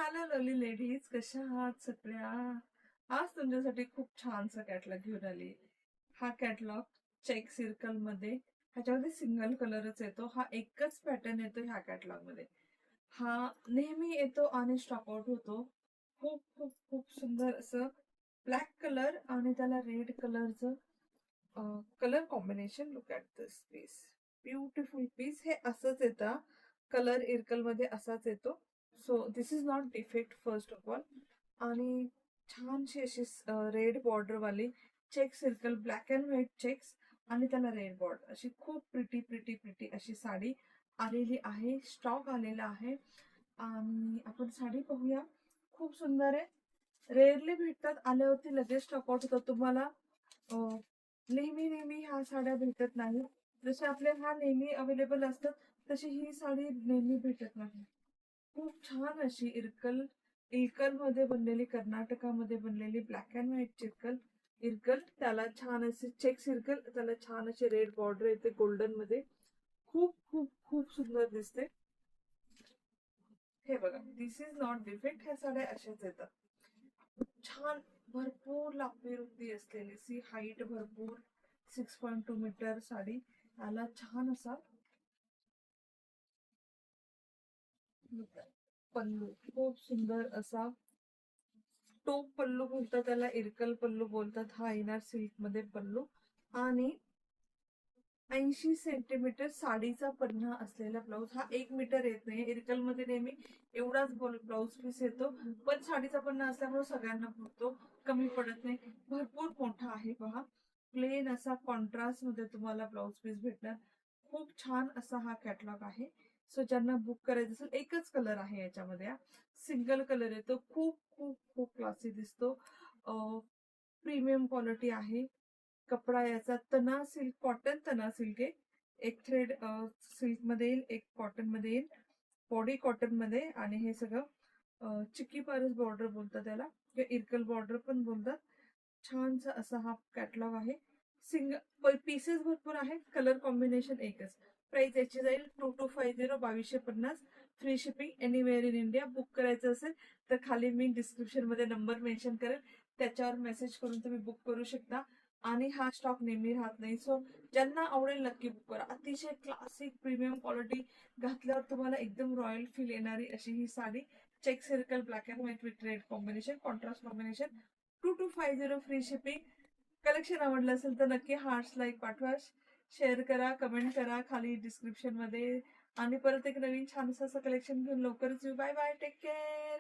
Hello lovely ladies, कशा आहात सगळ्या? आज तुमच्यासाठी खूप छानसा कॅटलॉग घेऊन आली. हा कॅटलॉग चेक सर्कल मध्ये, ह्याच्यामध्ये सिंगल कलरच येतो. हा एकच पॅटर्न येतो ह्या कॅटलॉग मध्ये. हा नेहमी येतो आणि स्टॉक आउट होतो. खूप खूप खूप सुंदर असं ब्लॅक कलर आणि त्याला रेड कलरचं colour combination. Look at this piece, beautiful piece. हे असंच येतं, कलर इरकल मध्ये असाच येतो. So this is not defect first of all. आणि छानशी अशी रेड बॉर्डर वाली check circle, black and white checks आणि त्याला रेड बॉर्डर, अशी खूप प्रिटी प्रिटी प्रिटी अशी साडी आलेली आहे. स्टॉक आलेला आहे आणि आपण साडी पाहूया. खूप सुंदर आहे. रेअरली भेटतात, आल्यावरती लगेच स्टॉक आउट होतात. तुम्हाला नेहमी नेहमी ह्या साड्या भेटत नाही. जसे आपले ह्या नेहमी अवेलेबल असतात, तशी ही साडी नेहमी भेटत नाही. खूप छान अशी इरकल मध्ये बनलेली, कर्नाटकामध्ये बनलेली ब्लॅक अँड व्हाईट इरकल, त्याला छान असे चेक इरकल, त्याला छान अशी रेड बॉर्डर येते गोल्डन मध्ये. खूप खूप खूप सुंदर दिसते. हे बघा, दिस इज नॉट डिफेक्ट. ह्या साड्या अशाच येतात. छान भरपूर लांबी रुंदी असलेली, सी हाईट भरपूर, 6.2 मीटर साडी. त्याला छान असा पल्लू, खूप सुंदर असा टोप पल्लू बोलतात त्याला, इरकल पल्लू बोलतात. हा येणार सिल्क मध्ये पल्लू आणि 80 सेंटीमीटर साडीचा पन्हा असलेला ब्लाऊज. हा 1 मीटर येत नाही. इरकल मध्ये नेहमी एवढाच ब्लाऊज पीस येतो, पण साडीचा पन्हा असल्यामुळे सगळ्यांना पुरतो, कमी पडत नाही. भरपूर मोठा आहे पहा. प्लेन असा कॉन्ट्रास्ट मध्ये तुम्हाला ब्लाऊज पीस भेटणार. खूप छान असा हा कॅटलॉग आहे. सो ज्यांना बुक करायचं असेल, एकच कलर आहे याच्यामध्ये, सिंगल कलर येतो. खूप खूप खूप क्लासी दिसतो. प्रीमियम क्वालिटी आहे. कपडा याचा तना सिल्क, कॉटन तना सिल्क आहे. एक थ्रेड सिल्क मध्ये येईल, एक कॉटन मध्ये येईल, बॉडी कॉटन मध्ये. आणि हे सगळं चिक्की पारस बॉर्डर बोलतात त्याला, किंवा इरकल बॉर्डर पण बोलतात. छानसा असा हा कॅटलॉग आहे. सिंगल पीसेस भरपूर आहेत, कलर कॉम्बिनेशन एकच. प्राइस याची जाईल 2250, 2250. Free shipping anywhere in India. Book करायचं असेल तर खाली मी डिस्क्रिप्शन मध्ये नंबर मेन्शन करेल, त्याच्यावर मेसेज करून तुम्ही बुक करू शकता. आणि हा स्टॉक नेहमी राहत नाही. सो ज्यांना आवडेल नक्की बुक करा. अतिशय क्लासिक प्रीमियम क्वालिटी, घातल्यावर तुम्हाला एकदम रॉयल फील येणारी अशी ही sari. Check circle, black and white with red combination, contrast combination. 2250 free shipping. Collection आवडलं असेल तर नक्की हार्ट्स लाईक पाठवा, शेअर करा, कमेंट करा खाली डिस्क्रिप्शन मध्ये. आणि परत एक नवीन छान असं कलेक्शन घेऊन लवकरच येऊ. Bye bye, take care.